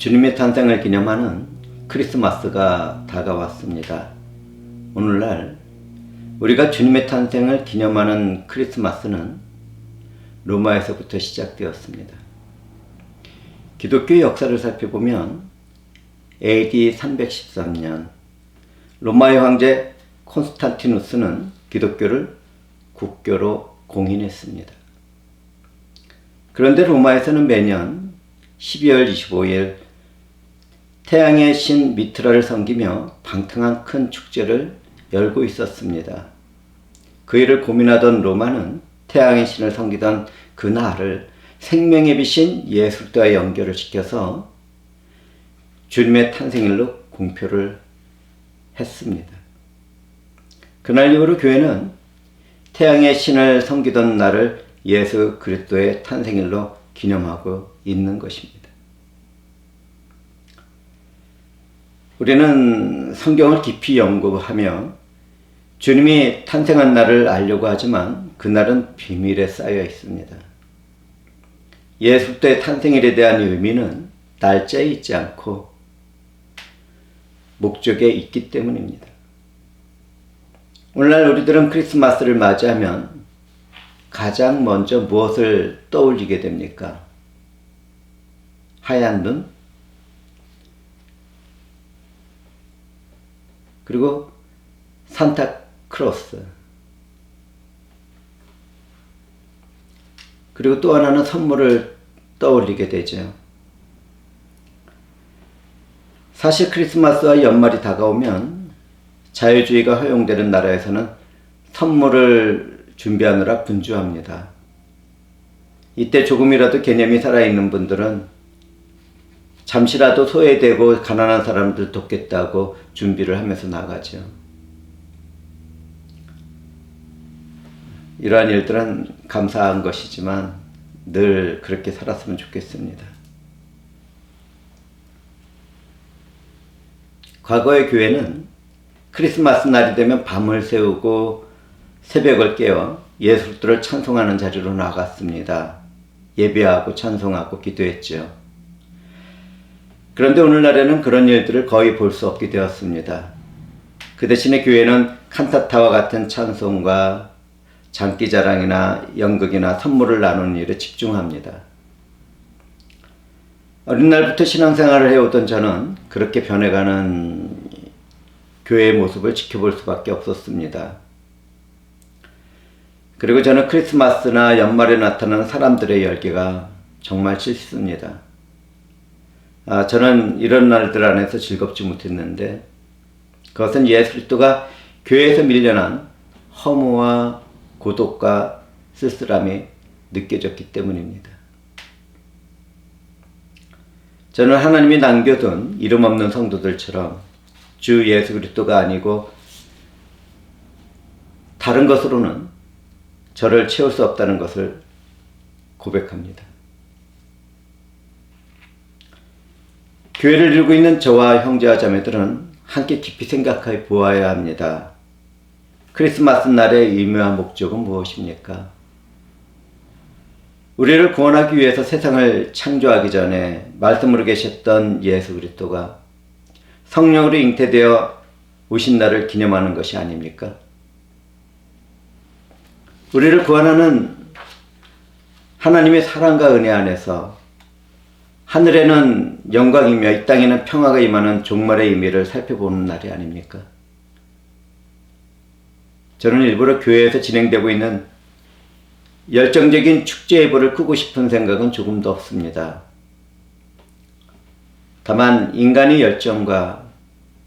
주님의 탄생을 기념하는 크리스마스가 다가왔습니다. 오늘날 우리가 주님의 탄생을 기념하는 크리스마스는 로마에서부터 시작되었습니다. 기독교 역사를 살펴보면 AD 313년 로마의 황제 콘스탄티누스는 기독교를 국교로 공인했습니다. 그런데 로마에서는 매년 12월 25일 태양의 신 미트라를 섬기며 방탕한 큰 축제를 열고 있었습니다. 그 일을 고민하던 로마는 태양의 신을 섬기던 그 날을 생명의 빛인 예수와의 연결을 시켜서 주님의 탄생일로 공표를 했습니다. 그날 이후로 교회는 태양의 신을 섬기던 날을 예수 그리스도의 탄생일로 기념하고 있는 것입니다. 우리는 성경을 깊이 연구하며 주님이 탄생한 날을 알려고 하지만 그날은 비밀에 쌓여 있습니다. 예수 그리스도의 탄생일에 대한 의미는 날짜에 있지 않고 목적에 있기 때문입니다. 오늘날 우리들은 크리스마스를 맞이하면 가장 먼저 무엇을 떠올리게 됩니까? 하얀 눈? 그리고 산타크로스. 그리고 또 하나는 선물을 떠올리게 되죠. 사실 크리스마스와 연말이 다가오면 자유주의가 허용되는 나라에서는 선물을 준비하느라 분주합니다. 이때 조금이라도 개념이 살아있는 분들은 잠시라도 소외되고 가난한 사람들 돕겠다고 준비를 하면서 나가죠. 이러한 일들은 감사한 것이지만 늘 그렇게 살았으면 좋겠습니다. 과거의 교회는 크리스마스 날이 되면 밤을 새우고 새벽을 깨어 예수 그리스도를 찬송하는 자리로 나갔습니다. 예배하고 찬송하고 기도했죠. 그런데 오늘날에는 그런 일들을 거의 볼 수 없게 되었습니다. 그 대신에 교회는 칸타타와 같은 찬송과 장기자랑이나 연극이나 선물을 나누는 일에 집중합니다. 어린 날부터 신앙생활을 해오던 저는 그렇게 변해가는 교회의 모습을 지켜볼 수밖에 없었습니다. 그리고 저는 크리스마스나 연말에 나타나는 사람들의 열기가 정말 싫습니다. 저는 이런 날들 안에서 즐겁지 못했는데 그것은 예수 그리스도가 교회에서 밀려난 허무와 고독과 쓸쓸함이 느껴졌기 때문입니다. 저는 하나님이 남겨둔 이름 없는 성도들처럼 주 예수 그리스도가 아니고 다른 것으로는 저를 채울 수 없다는 것을 고백합니다. 교회를 이루고 있는 저와 형제와 자매들은 함께 깊이 생각해 보아야 합니다. 크리스마스 날의 의미와 목적은 무엇입니까? 우리를 구원하기 위해서 세상을 창조하기 전에 말씀으로 계셨던 예수 그리스도가 성령으로 잉태되어 오신 날을 기념하는 것이 아닙니까? 우리를 구원하는 하나님의 사랑과 은혜 안에서 하늘에는 영광이며 이 땅에는 평화가 임하는 종말의 의미를 살펴보는 날이 아닙니까? 저는 일부러 교회에서 진행되고 있는 열정적인 축제 예보를 끄고 싶은 생각은 조금도 없습니다. 다만 인간의 열정과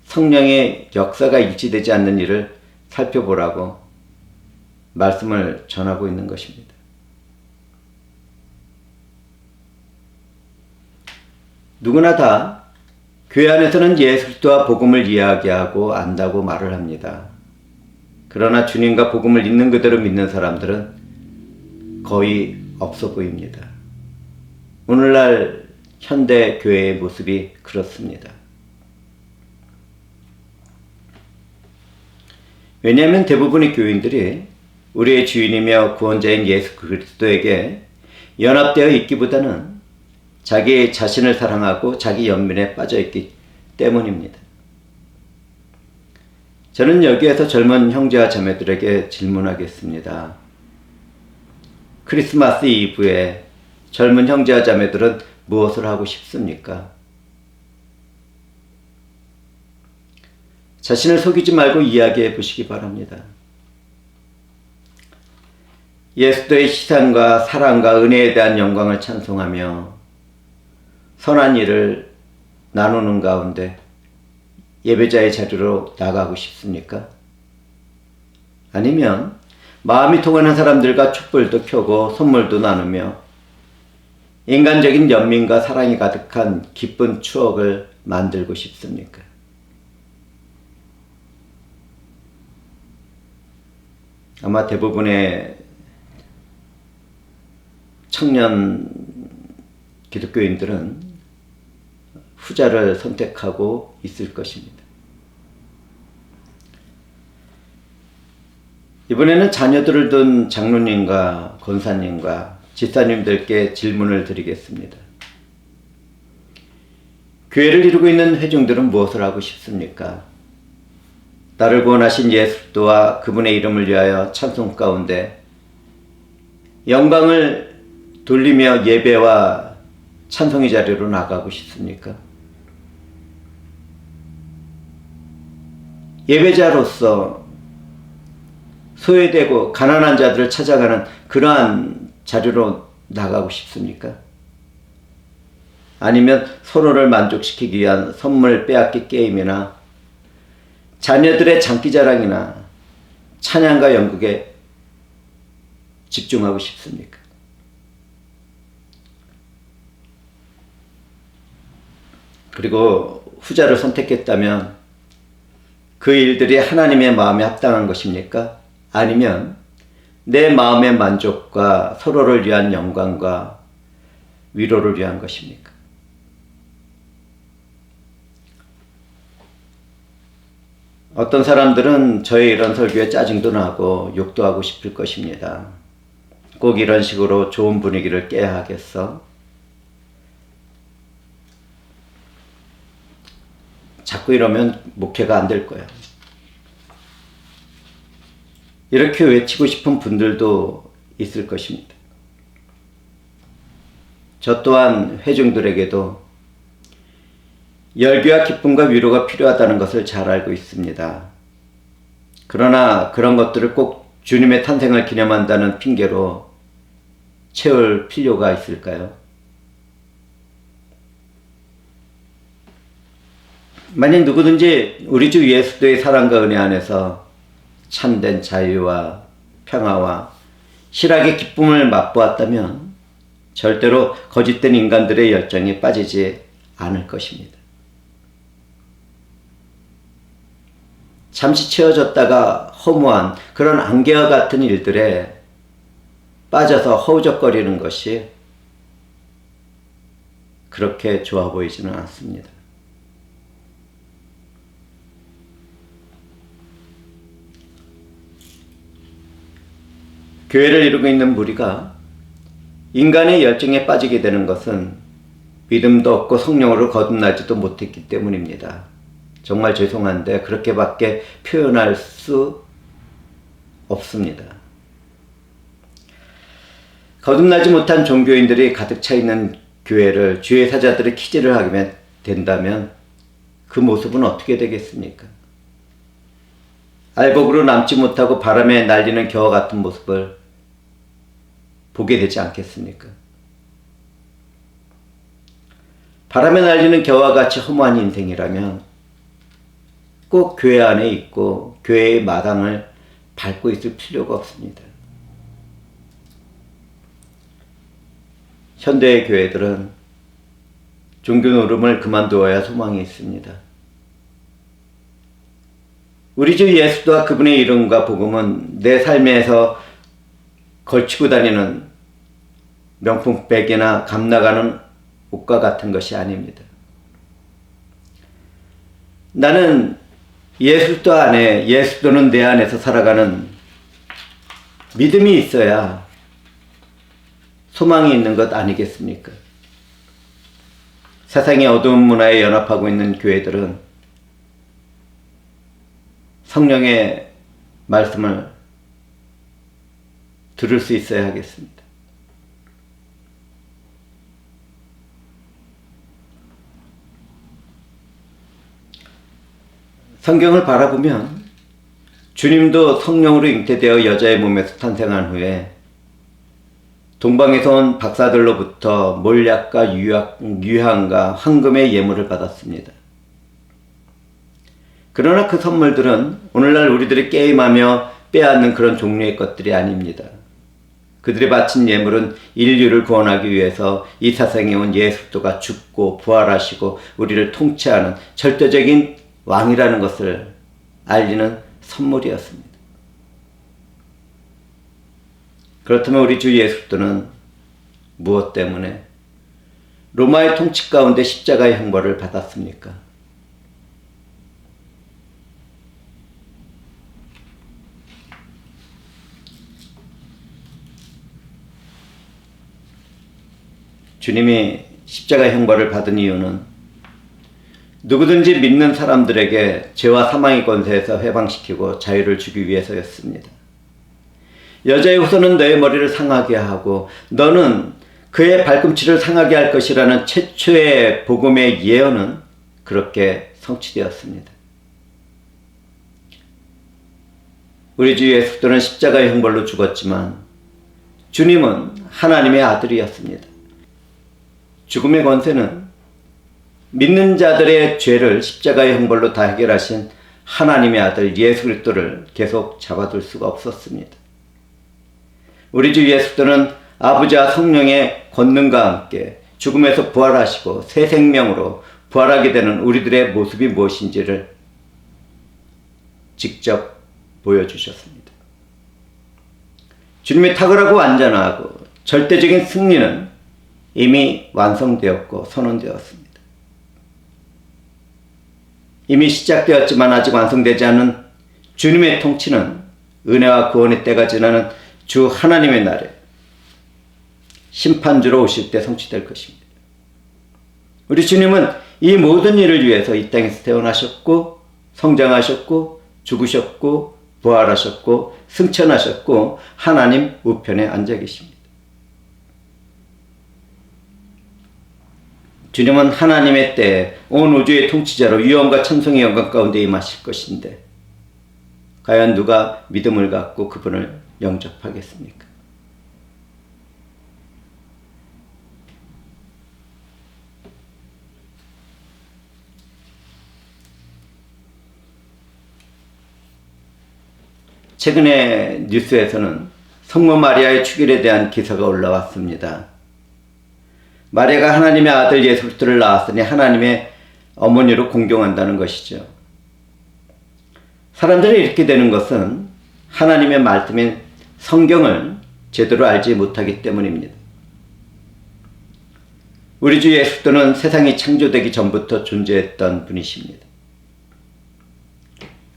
성령의 역사가 일치되지 않는 일을 살펴보라고 말씀을 전하고 있는 것입니다. 누구나 다 교회 안에서는 예수 그리스도와 복음을 이야기하고 안다고 말을 합니다. 그러나 주님과 복음을 있는 그대로 믿는 사람들은 거의 없어 보입니다. 오늘날 현대 교회의 모습이 그렇습니다. 왜냐하면 대부분의 교인들이 우리의 주인이며 구원자인 예수 그리스도에게 연합되어 있기보다는 자기 자신을 사랑하고 자기 연민에 빠져있기 때문입니다. 저는 여기에서 젊은 형제와 자매들에게 질문하겠습니다. 크리스마스 이브에 젊은 형제와 자매들은 무엇을 하고 싶습니까? 자신을 속이지 말고 이야기해 보시기 바랍니다. 예수도의 희생과 사랑과 은혜에 대한 영광을 찬송하며 선한 일을 나누는 가운데 예배자의 자리로 나가고 싶습니까? 아니면 마음이 통하는 사람들과 촛불도 켜고 선물도 나누며 인간적인 연민과 사랑이 가득한 기쁜 추억을 만들고 싶습니까? 아마 대부분의 청년 기독교인들은 후자를 선택하고 있을 것입니다. 이번에는 자녀들을 둔 장로님과 권사님과 집사님들께 질문을 드리겠습니다. 교회를 이루고 있는 회중들은 무엇을 하고 싶습니까? 나를 구원하신 예수 그리스도와 그분의 이름을 위하여 찬송 가운데 영광을 돌리며 예배와 찬송의 자리로 나가고 싶습니까? 예배자로서 소외되고 가난한 자들을 찾아가는 그러한 자리로 나가고 싶습니까? 아니면 서로를 만족시키기 위한 선물 빼앗기 게임이나 자녀들의 장기자랑이나 찬양과 연극에 집중하고 싶습니까? 그리고 후자를 선택했다면 그 일들이 하나님의 마음에 합당한 것입니까? 아니면 내 마음의 만족과 서로를 위한 영광과 위로를 위한 것입니까? 어떤 사람들은 저의 이런 설교에 짜증도 나고 욕도 하고 싶을 것입니다. 꼭 이런 식으로 좋은 분위기를 깨야 하겠어? 자꾸 이러면 목회가 안 될 거야. 이렇게 외치고 싶은 분들도 있을 것입니다. 저 또한 회중들에게도 열기와 기쁨과 위로가 필요하다는 것을 잘 알고 있습니다. 그러나 그런 것들을 꼭 주님의 탄생을 기념한다는 핑계로 채울 필요가 있을까요? 만약 누구든지 우리 주 예수도의 사랑과 은혜 안에서 참된 자유와 평화와 실학의 기쁨을 맛보았다면 절대로 거짓된 인간들의 열정에 빠지지 않을 것입니다. 잠시 채워졌다가 허무한 그런 안개와 같은 일들에 빠져서 허우적거리는 것이 그렇게 좋아 보이지는 않습니다. 교회를 이루고 있는 무리가 인간의 열정에 빠지게 되는 것은 믿음도 없고 성령으로 거듭나지도 못했기 때문입니다. 정말 죄송한데 그렇게밖에 표현할 수 없습니다. 거듭나지 못한 종교인들이 가득 차 있는 교회를 주의 사자들이 키질을 하게 된다면 그 모습은 어떻게 되겠습니까? 알곡으로 남지 못하고 바람에 날리는 겨와 같은 모습을 보게 되지 않겠습니까? 바람에 날리는 겨와 같이 허무한 인생이라면 꼭 교회 안에 있고 교회의 마당을 밟고 있을 필요가 없습니다. 현대의 교회들은 종교 노름을 그만두어야 소망이 있습니다. 우리 주 예수와 그분의 이름과 복음은 내 삶에서 걸치고 다니는 명품백이나 값나가는 옷과 같은 것이 아닙니다. 나는 예수도 안에, 예수도는 내 안에서 살아가는 믿음이 있어야 소망이 있는 것 아니겠습니까? 세상의 어두운 문화에 연합하고 있는 교회들은 성령의 말씀을 들을 수 있어야 하겠습니다. 성경을 바라보면 주님도 성령으로 잉태되어 여자의 몸에서 탄생한 후에 동방에서 온 박사들로부터 몰약과 유향과 황금의 예물을 받았습니다. 그러나 그 선물들은 오늘날 우리들이 게임하며 빼앗는 그런 종류의 것들이 아닙니다. 그들이 바친 예물은 인류를 구원하기 위해서 이 세상에 온 예수 그리스도가 죽고 부활하시고 우리를 통치하는 절대적인 왕이라는 것을 알리는 선물이었습니다. 그렇다면 우리 주 예수 그리스도는 무엇 때문에 로마의 통치 가운데 십자가의 형벌을 받았습니까? 주님이 십자가의 형벌을 받은 이유는 누구든지 믿는 사람들에게 죄와 사망의 권세에서 해방시키고 자유를 주기 위해서였습니다. 여자의 후손은 너의 머리를 상하게 하고 너는 그의 발꿈치를 상하게 할 것이라는 최초의 복음의 예언은 그렇게 성취되었습니다. 우리 주 예수 그리스도는 십자가의 형벌로 죽었지만 주님은 하나님의 아들이었습니다. 죽음의 권세는 믿는 자들의 죄를 십자가의 형벌로 다 해결하신 하나님의 아들 예수 그리스도를 계속 잡아둘 수가 없었습니다. 우리 주 예수 그리스도는 아버지와 성령의 권능과 함께 죽음에서 부활하시고 새 생명으로 부활하게 되는 우리들의 모습이 무엇인지를 직접 보여주셨습니다. 주님의 탁월하고 완전하고 절대적인 승리는 이미 완성되었고 선언되었습니다. 이미 시작되었지만 아직 완성되지 않은 주님의 통치는 은혜와 구원의 때가 지나는 주 하나님의 날에 심판주로 오실 때 성취될 것입니다. 우리 주님은 이 모든 일을 위해서 이 땅에서 태어나셨고 성장하셨고 죽으셨고 부활하셨고 승천하셨고 하나님 우편에 앉아 계십니다. 주님은 하나님의 때에 온 우주의 통치자로 위엄과 천성의 영광 가운데 임하실 것인데 과연 누가 믿음을 갖고 그분을 영접하겠습니까? 최근에 뉴스에서는 성모 마리아의 축일에 대한 기사가 올라왔습니다. 마리아가 하나님의 아들 예수 그리스도를 낳았으니 하나님의 어머니로 공경한다는 것이죠. 사람들이 이렇게 되는 것은 하나님의 말씀인 성경을 제대로 알지 못하기 때문입니다. 우리 주 예수 그리스도는 세상이 창조되기 전부터 존재했던 분이십니다.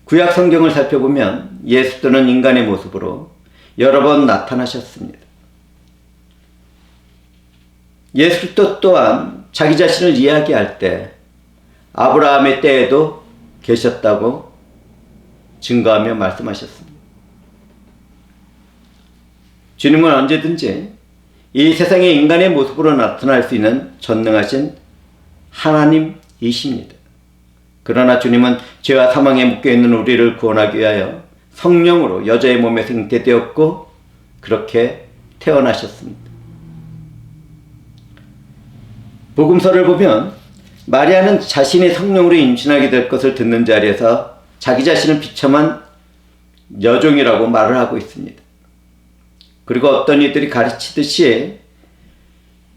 구약 성경을 살펴보면 예수 그리스도는 인간의 모습으로 여러 번 나타나셨습니다. 예수 그리스도 또한 자기 자신을 이야기할 때 아브라함의 때에도 계셨다고 증거하며 말씀하셨습니다. 주님은 언제든지 이 세상에 인간의 모습으로 나타날 수 있는 전능하신 하나님이십니다. 그러나 주님은 죄와 사망에 묶여있는 우리를 구원하기 위하여 성령으로 여자의 몸에서 잉태되었고 그렇게 태어나셨습니다. 복음서를 보면 마리아는 자신이 성령으로 임신하게 될 것을 듣는 자리에서 자기 자신을 비참한 여종이라고 말을 하고 있습니다. 그리고 어떤 이들이 가르치듯이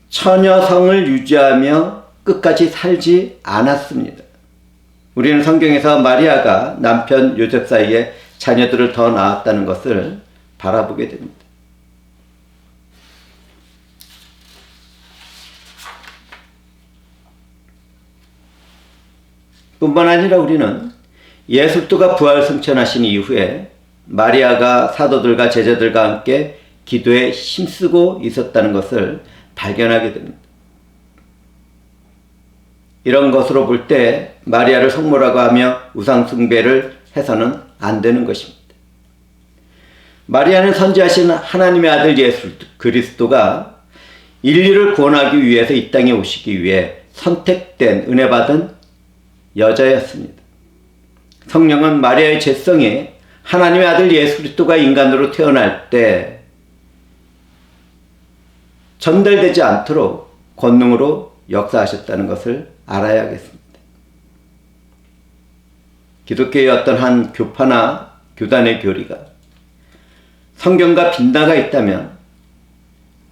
처녀성을 유지하며 끝까지 살지 않았습니다. 우리는 성경에서 마리아가 남편 요셉 사이에 자녀들을 더 낳았다는 것을 바라보게 됩니다. 뿐만 아니라 우리는 예수 그리스도가 부활 승천하신 이후에 마리아가 사도들과 제자들과 함께 기도에 힘쓰고 있었다는 것을 발견하게 됩니다. 이런 것으로 볼 때 마리아를 성모라고 하며 우상 숭배를 해서는 안 되는 것입니다. 마리아는 선지하신 하나님의 아들 예수 그리스도가 인류를 구원하기 위해서 이 땅에 오시기 위해 선택된 은혜 받은 여자였습니다. 성령은 마리아의 죄성에 하나님의 아들 예수 그리스도가 인간으로 태어날 때 전달되지 않도록 권능으로 역사하셨다는 것을 알아야겠습니다. 기독교의 어떤 한 교파나 교단의 교리가 성경과 빗나가 있다면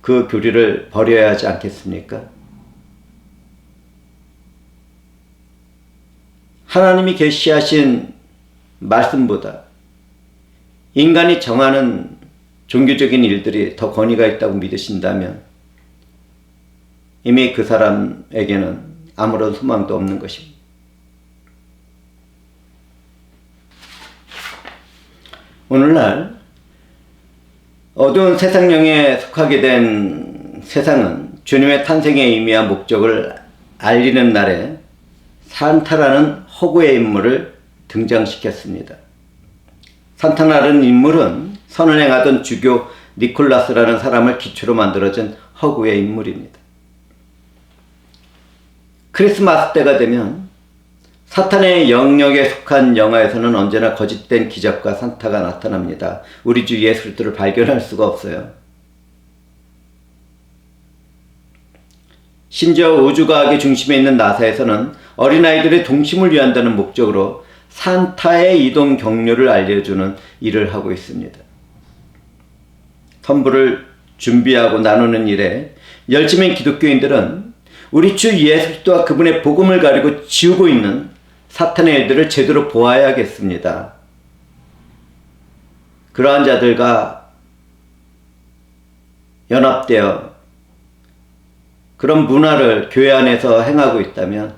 그 교리를 버려야 하지 않겠습니까? 하나님이 계시하신 말씀보다 인간이 정하는 종교적인 일들이 더 권위가 있다고 믿으신다면 이미 그 사람에게는 아무런 소망도 없는 것입니다. 오늘날 어두운 세상령에 속하게 된 세상은 주님의 탄생의 의미와 목적을 알리는 날에 산타라는 허구의 인물을 등장시켰습니다. 산타라는 인물은 선을 행하던 주교 니콜라스라는 사람을 기초로 만들어진 허구의 인물입니다. 크리스마스 때가 되면 사탄의 영역에 속한 영화에서는 언제나 거짓된 기적과 산타가 나타납니다. 우리 주 예수 그리스도를 발견할 수가 없어요. 심지어 우주과학의 중심에 있는 나사에서는 어린아이들의 동심을 위한다는 목적으로 산타의 이동 경로를 알려주는 일을 하고 있습니다. 선물을 준비하고 나누는 일에 열심인 기독교인들은 우리 주 예수 그리스도와 그분의 복음을 가리고 지우고 있는 사탄의 일들을 제대로 보아야겠습니다. 그러한 자들과 연합되어 그런 문화를 교회 안에서 행하고 있다면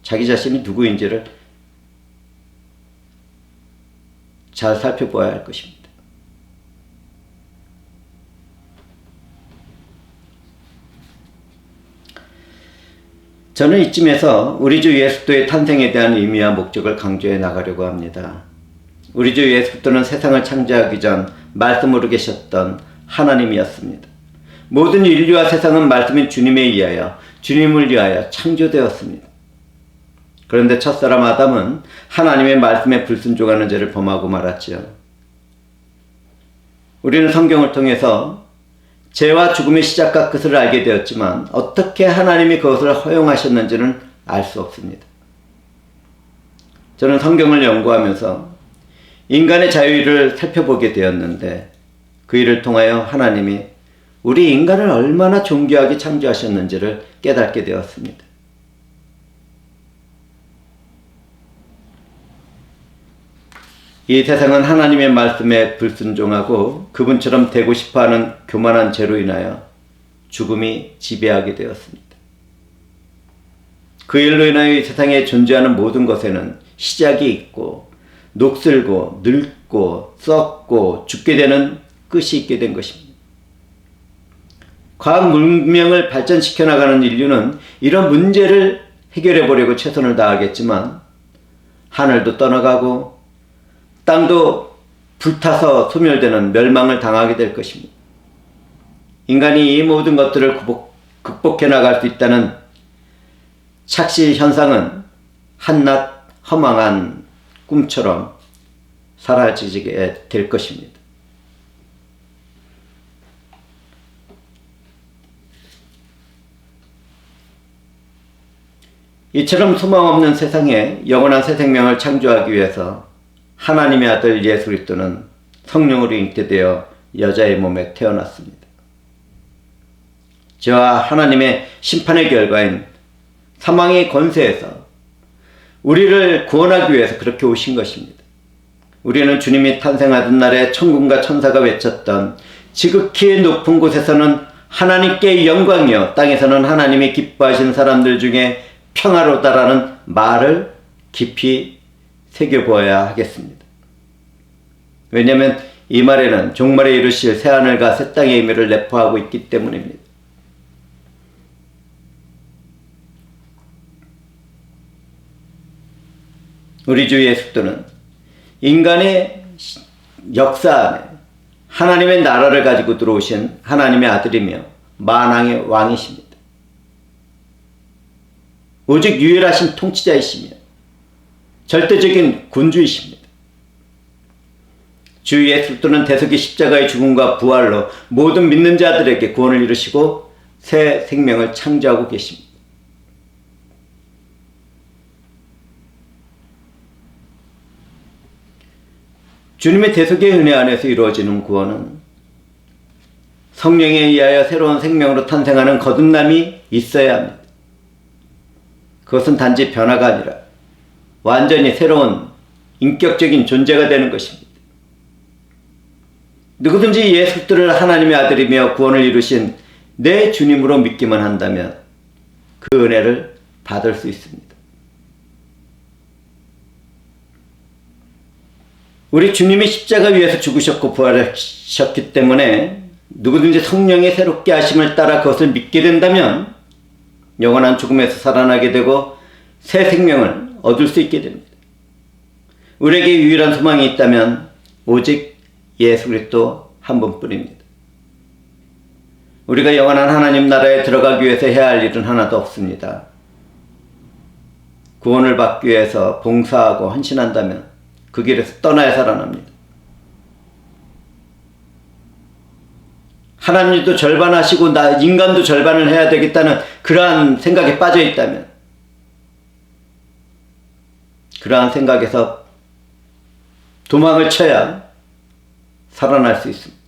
자기 자신이 누구인지를 잘 살펴보아야 할 것입니다. 저는 이쯤에서 우리 주 예수 그리스도의 탄생에 대한 의미와 목적을 강조해 나가려고 합니다. 우리 주 예수 그리스도는 세상을 창조하기 전 말씀으로 계셨던 하나님이었습니다. 모든 인류와 세상은 말씀인 주님에 의하여 주님을 위하여 창조되었습니다. 그런데 첫사람 아담은 하나님의 말씀에 불순종하는 죄를 범하고 말았지요. 우리는 성경을 통해서 죄와 죽음의 시작과 끝을 알게 되었지만 어떻게 하나님이 그것을 허용하셨는지는 알 수 없습니다. 저는 성경을 연구하면서 인간의 자유를 살펴보게 되었는데 그 일을 통하여 하나님이 우리 인간을 얼마나 존귀하게 창조하셨는지를 깨닫게 되었습니다. 이 세상은 하나님의 말씀에 불순종하고 그분처럼 되고 싶어하는 교만한 죄로 인하여 죽음이 지배하게 되었습니다. 그 일로 인하여 이 세상에 존재하는 모든 것에는 시작이 있고 녹슬고 늙고 썩고 죽게 되는 끝이 있게 된 것입니다. 과학 문명을 발전시켜 나가는 인류는 이런 문제를 해결해 보려고 최선을 다하겠지만 하늘도 떠나가고 땅도 불타서 소멸되는 멸망을 당하게 될 것입니다. 인간이 이 모든 것들을 극복해 나갈 수 있다는 착시 현상은 한낱 허망한 꿈처럼 사라지게 될 것입니다. 이처럼 소망 없는 세상에 영원한 새 생명을 창조하기 위해서 하나님의 아들 예수 그리스도는 성령으로 잉태되어 여자의 몸에 태어났습니다. 저와 하나님의 심판의 결과인 사망의 권세에서 우리를 구원하기 위해서 그렇게 오신 것입니다. 우리는 주님이 탄생하던 날에 천군과 천사가 외쳤던 지극히 높은 곳에서는 하나님께 영광이요 땅에서는 하나님이 기뻐하시는 사람들 중에 평화로다라는 말을 깊이 새겨보아야 하겠습니다. 왜냐하면 이 말에는 종말에 이르실 새하늘과 새 땅의 의미를 내포하고 있기 때문입니다. 우리 주 예수님은 인간의 역사 안에 하나님의 나라를 가지고 들어오신 하나님의 아들이며 만왕의 왕이십니다. 오직 유일하신 통치자이시며 절대적인 군주이십니다. 주 예수님은 대속의 십자가의 죽음과 부활로 모든 믿는 자들에게 구원을 이루시고 새 생명을 창조하고 계십니다. 주님의 대속의 은혜 안에서 이루어지는 구원은 성령에 의하여 새로운 생명으로 탄생하는 거듭남이 있어야 합니다. 그것은 단지 변화가 아니라 완전히 새로운 인격적인 존재가 되는 것입니다. 누구든지 예수를 하나님의 아들이며 구원을 이루신 내 주님으로 믿기만 한다면 그 은혜를 받을 수 있습니다. 우리 주님이 십자가 위에서 죽으셨고 부활하셨기 때문에 누구든지 성령의 새롭게 하심을 따라 그것을 믿게 된다면 영원한 죽음에서 살아나게 되고 새 생명을 얻을 수 있게 됩니다. 우리에게 유일한 소망이 있다면 오직 예수 그리스도 한 분뿐입니다. 우리가 영원한 하나님 나라에 들어가기 위해서 해야 할 일은 하나도 없습니다. 구원을 받기 위해서 봉사하고 헌신한다면 그 길에서 떠나야 살아납니다. 하나님도 절반하시고 인간도 절반을 해야 되겠다는 그러한 생각에 빠져 있다면 그러한 생각에서 도망을 쳐야 살아날 수 있습니다.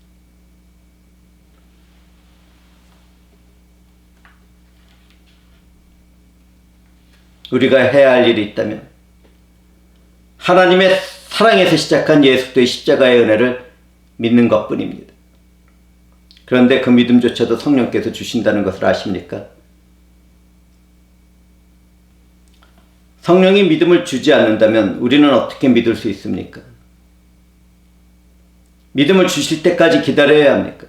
우리가 해야 할 일이 있다면 하나님의 사랑에서 시작한 예수의 십자가의 은혜를 믿는 것뿐입니다. 그런데 그 믿음조차도 성령께서 주신다는 것을 아십니까? 성령이 믿음을 주지 않는다면 우리는 어떻게 믿을 수 있습니까? 믿음을 주실 때까지 기다려야 합니까?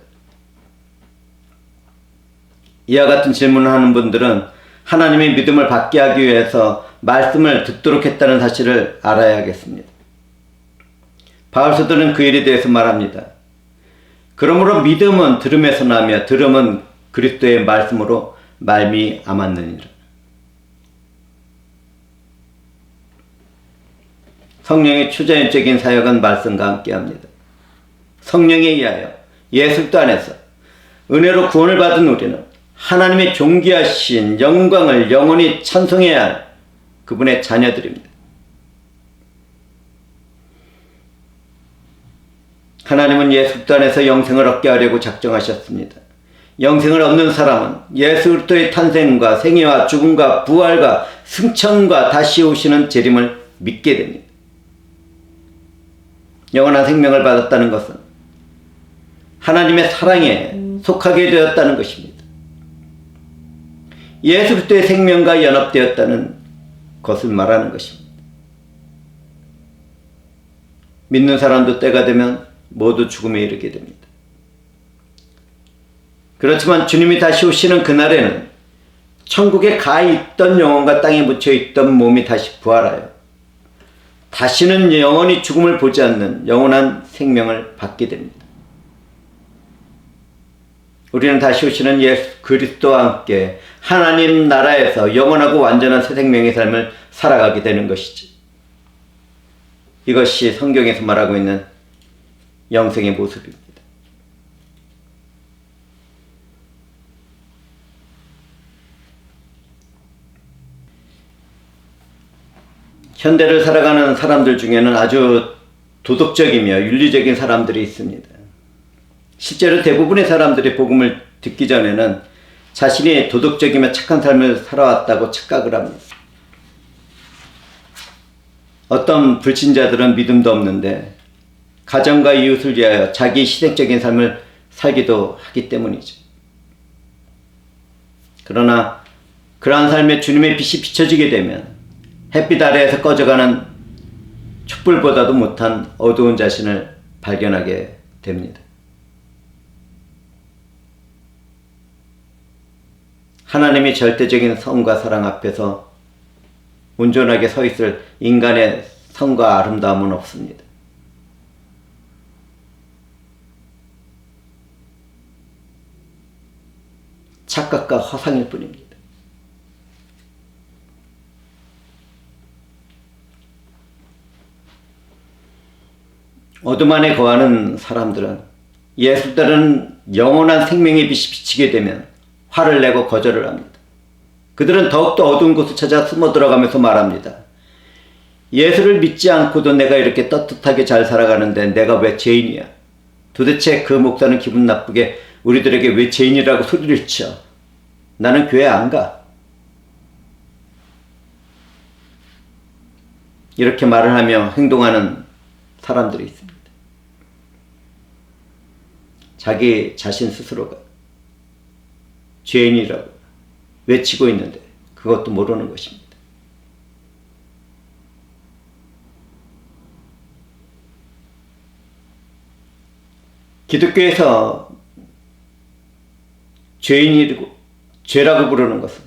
이와 같은 질문을 하는 분들은 하나님의 믿음을 받게 하기 위해서 말씀을 듣도록 했다는 사실을 알아야겠습니다. 바울서도는 그 일에 대해서 말합니다. 그러므로 믿음은 들음에서 나며 들음은 그리스도의 말씀으로 말미암았느니라. 성령의 초자연적인 사역은 말씀과 함께합니다. 성령에 의하여 예수 그리스도 안에서 은혜로 구원을 받은 우리는 하나님의 존귀하신 영광을 영원히 찬송해야 할 그분의 자녀들입니다. 하나님은 예수 그리스도 안에서 영생을 얻게 하려고 작정하셨습니다. 영생을 얻는 사람은 예수 그리스도의 탄생과 생애와 죽음과 부활과 승천과 다시 오시는 재림을 믿게 됩니다. 영원한 생명을 받았다는 것은 하나님의 사랑에 속하게 되었다는 것입니다. 예수 그리스도의 생명과 연합되었다는 것을 말하는 것입니다. 믿는 사람도 때가 되면 모두 죽음에 이르게 됩니다. 그렇지만 주님이 다시 오시는 그날에는 천국에 가 있던 영혼과 땅에 묻혀 있던 몸이 다시 부활하여 다시는 영원히 죽음을 보지 않는 영원한 생명을 받게 됩니다. 우리는 다시 오시는 예수 그리스도와 함께 하나님 나라에서 영원하고 완전한 새 생명의 삶을 살아가게 되는 것이지. 이것이 성경에서 말하고 있는 영생의 모습입니다. 현대를 살아가는 사람들 중에는 아주 도덕적이며 윤리적인 사람들이 있습니다. 실제로 대부분의 사람들이 복음을 듣기 전에는 자신이 도덕적이며 착한 삶을 살아왔다고 착각을 합니다. 어떤 불신자들은 믿음도 없는데 가정과 이웃을 위하여 자기 희생적인 삶을 살기도 하기 때문이죠. 그러나 그러한 삶에 주님의 빛이 비춰지게 되면 햇빛 아래에서 꺼져가는 촛불보다도 못한 어두운 자신을 발견하게 됩니다. 하나님이 절대적인 선과 사랑 앞에서 온전하게 서 있을 인간의 성과 아름다움은 없습니다. 착각과 허상일 뿐입니다. 어둠 안에 거하는 사람들은 예수 따르는 영원한 생명의 빛이 비치게 되면 화를 내고 거절을 합니다. 그들은 더욱더 어두운 곳을 찾아 숨어 들어가면서 말합니다. 예수를 믿지 않고도 내가 이렇게 떳떳하게 잘 살아가는데 내가 왜 죄인이야? 도대체 그 목사는 기분 나쁘게 우리들에게 왜 죄인이라고 소리를 쳐? 나는 교회 안 가. 이렇게 말을 하며 행동하는 사람들이 있습니다. 자기 자신 스스로가 죄인이라고 외치고 있는데 그것도 모르는 것입니다. 기독교에서 죄라고 부르는 것은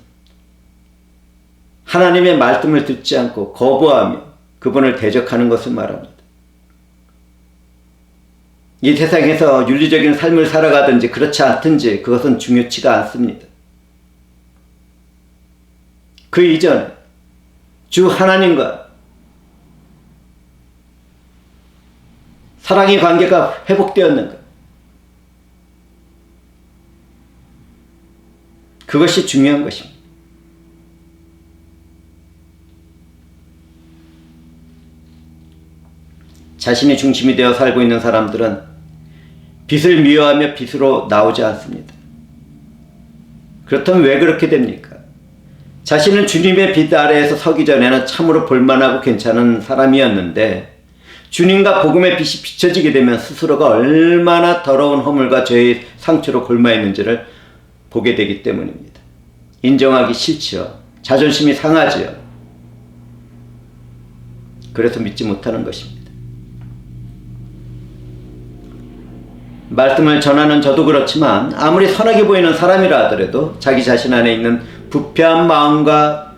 하나님의 말씀을 듣지 않고 거부하며 그분을 대적하는 것을 말합니다. 이 세상에서 윤리적인 삶을 살아가든지 그렇지 않든지 그것은 중요치가 않습니다. 그 이전에 주 하나님과 사랑의 관계가 회복되었는가? 그것이 중요한 것입니다. 자신이 중심이 되어 살고 있는 사람들은 빛을 미워하며 빛으로 나오지 않습니다. 그렇다면 왜 그렇게 됩니까? 자신은 주님의 빛 아래에서 서기 전에는 참으로 볼만하고 괜찮은 사람이었는데 주님과 복음의 빛이 비춰지게 되면 스스로가 얼마나 더러운 허물과 죄의 상처로 골마 있는지를 보게 되기 때문입니다. 인정하기 싫지요. 자존심이 상하지요. 그래서 믿지 못하는 것입니다. 말씀을 전하는 저도 그렇지만 아무리 선하게 보이는 사람이라 하더라도 자기 자신 안에 있는 부패한 마음과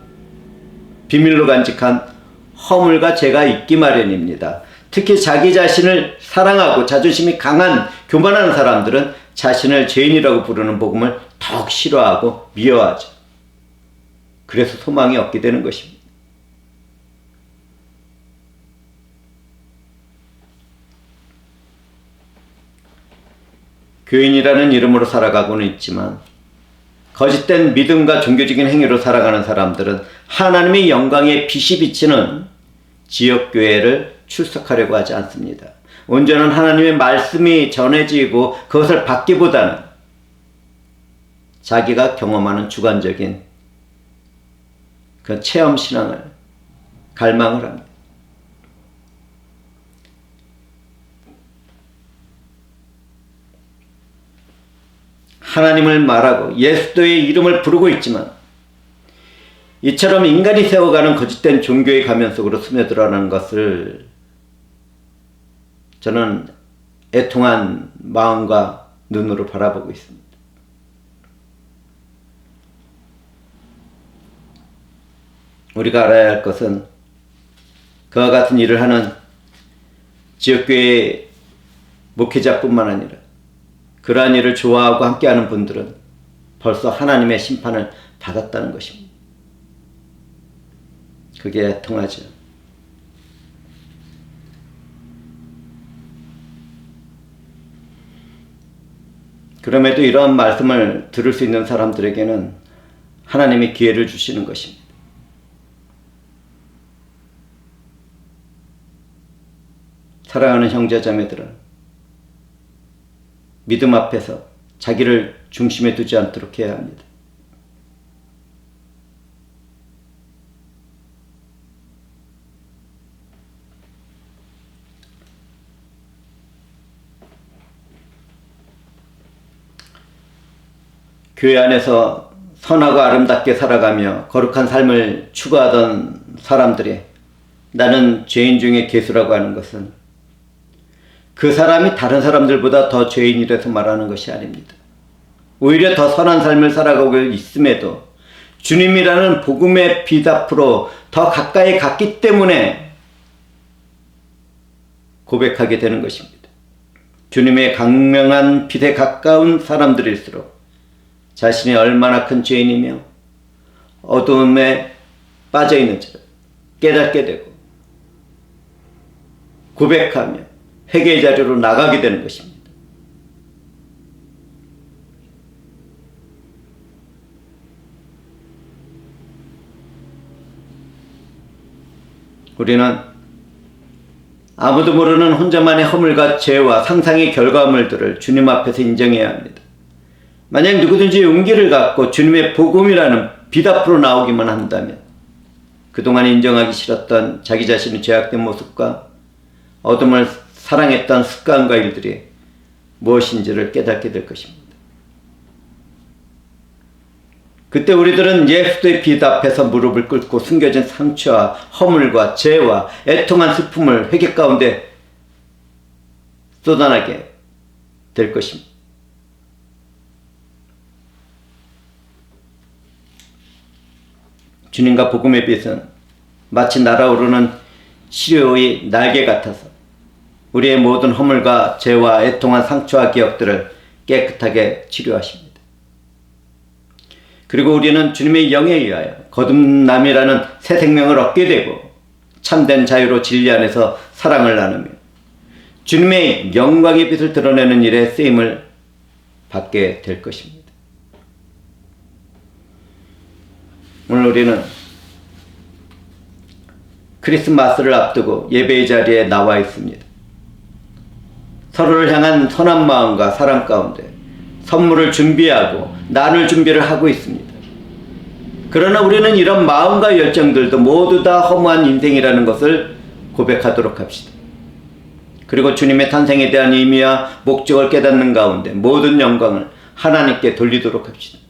비밀로 간직한 허물과 죄가 있기 마련입니다. 특히 자기 자신을 사랑하고 자존심이 강한 교만한 사람들은 자신을 죄인이라고 부르는 복음을 더욱 싫어하고 미워하죠. 그래서 소망이 없게 되는 것입니다. 교인이라는 이름으로 살아가고는 있지만 거짓된 믿음과 종교적인 행위로 살아가는 사람들은 하나님의 영광의 빛이 비치는 지역교회를 출석하려고 하지 않습니다. 온전한 하나님의 말씀이 전해지고 그것을 받기보다는 자기가 경험하는 주관적인 그 체험신앙을 갈망을 합니다. 하나님을 말하고 예수도의 이름을 부르고 있지만 이처럼 인간이 세워가는 거짓된 종교의 가면 속으로 스며들어가는 것을 저는 애통한 마음과 눈으로 바라보고 있습니다. 우리가 알아야 할 것은 그와 같은 일을 하는 지역교회 목회자뿐만 아니라 그러한 일을 좋아하고 함께하는 분들은 벌써 하나님의 심판을 받았다는 것입니다. 그게 애통하죠. 그럼에도 이러한 말씀을 들을 수 있는 사람들에게는 하나님이 기회를 주시는 것입니다. 사랑하는 형제자매들은 믿음 앞에서 자기를 중심에 두지 않도록 해야 합니다. 교회 안에서 선하고 아름답게 살아가며 거룩한 삶을 추구하던 사람들이 나는 죄인 중에 괴수라고 하는 것은 그 사람이 다른 사람들보다 더 죄인이라서 말하는 것이 아닙니다. 오히려 더 선한 삶을 살아가고 있음에도 주님이라는 복음의 빛 앞으로 더 가까이 갔기 때문에 고백하게 되는 것입니다. 주님의 강명한 빛에 가까운 사람들일수록 자신이 얼마나 큰 죄인이며 어두움에 빠져 있는지를 깨닫게 되고 고백하며 회개의 자리로 나가게 되는 것입니다. 우리는 아무도 모르는 혼자만의 허물과 죄와 상상의 결과물들을 주님 앞에서 인정해야 합니다. 만약 누구든지 용기를 갖고 주님의 복음이라는 빛 앞으로 나오기만 한다면 그동안 인정하기 싫었던 자기 자신의 죄악된 모습과 어둠을 사랑했던 습관과 일들이 무엇인지를 깨닫게 될 것입니다. 그때 우리들은 예수의 빛 앞에서 무릎을 꿇고 숨겨진 상처와 허물과 죄와 애통한 슬픔을 회개 가운데 쏟아나게 될 것입니다. 주님과 복음의 빛은 마치 날아오르는 치료의 날개 같아서 우리의 모든 허물과 죄와 애통한 상처와 기억들을 깨끗하게 치료하십니다. 그리고 우리는 주님의 영에 의하여 거듭남이라는 새 생명을 얻게 되고 참된 자유로 진리 안에서 사랑을 나누며 주님의 영광의 빛을 드러내는 일에 쓰임을 받게 될 것입니다. 오늘 우리는 크리스마스를 앞두고 예배의 자리에 나와 있습니다. 서로를 향한 선한 마음과 사랑 가운데 선물을 준비하고 나눌 준비를 하고 있습니다. 그러나 우리는 이런 마음과 열정들도 모두 다 허무한 인생이라는 것을 고백하도록 합시다. 그리고 주님의 탄생에 대한 의미와 목적을 깨닫는 가운데 모든 영광을 하나님께 돌리도록 합시다.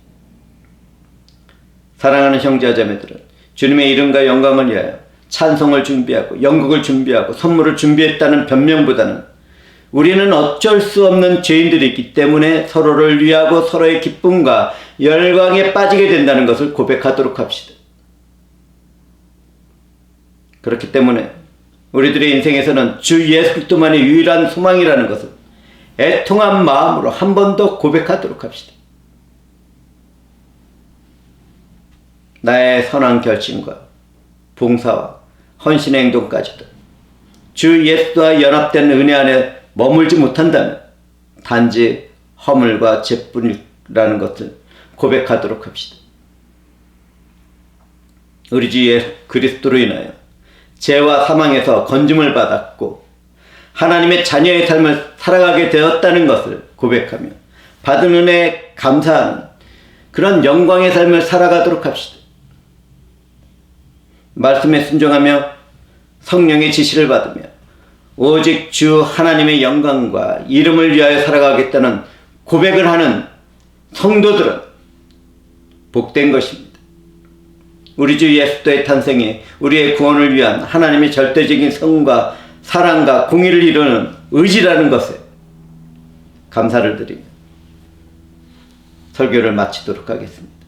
사랑하는 형제자매들은 주님의 이름과 영광을 위하여 찬송을 준비하고 연극을 준비하고 선물을 준비했다는 변명보다는 우리는 어쩔 수 없는 죄인들이 있기 때문에 서로를 위하고 서로의 기쁨과 열광에 빠지게 된다는 것을 고백하도록 합시다. 그렇기 때문에 우리들의 인생에서는 주 예수 그리스도만이 유일한 소망이라는 것을 애통한 마음으로 한 번 더 고백하도록 합시다. 나의 선한 결심과 봉사와 헌신의 행동까지도 주 예수와 연합된 은혜 안에 머물지 못한다면 단지 허물과 죄뿐이라는 것을 고백하도록 합시다. 우리 주 예수 그리스도로 인하여 죄와 사망에서 건짐을 받았고 하나님의 자녀의 삶을 살아가게 되었다는 것을 고백하며 받은 은혜에 감사하는 그런 영광의 삶을 살아가도록 합시다. 말씀에 순종하며 성령의 지시를 받으며 오직 주 하나님의 영광과 이름을 위하여 살아가겠다는 고백을 하는 성도들은 복된 것입니다. 우리 주 예수의 탄생이 우리의 구원을 위한 하나님의 절대적인 성과 사랑과 공의를 이루는 의지라는 것에 감사를 드리며 설교를 마치도록 하겠습니다.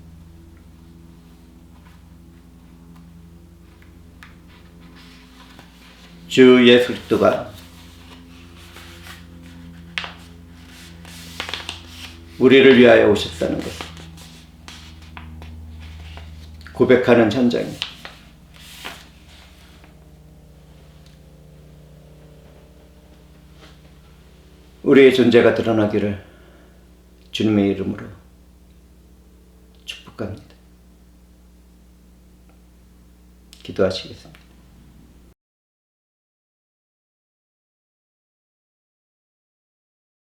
주 예수 그리스도가 우리를 위하여 오셨다는 것을 고백하는 현장에 우리의 존재가 드러나기를 주님의 이름으로 축복합니다. 기도하시겠습니다.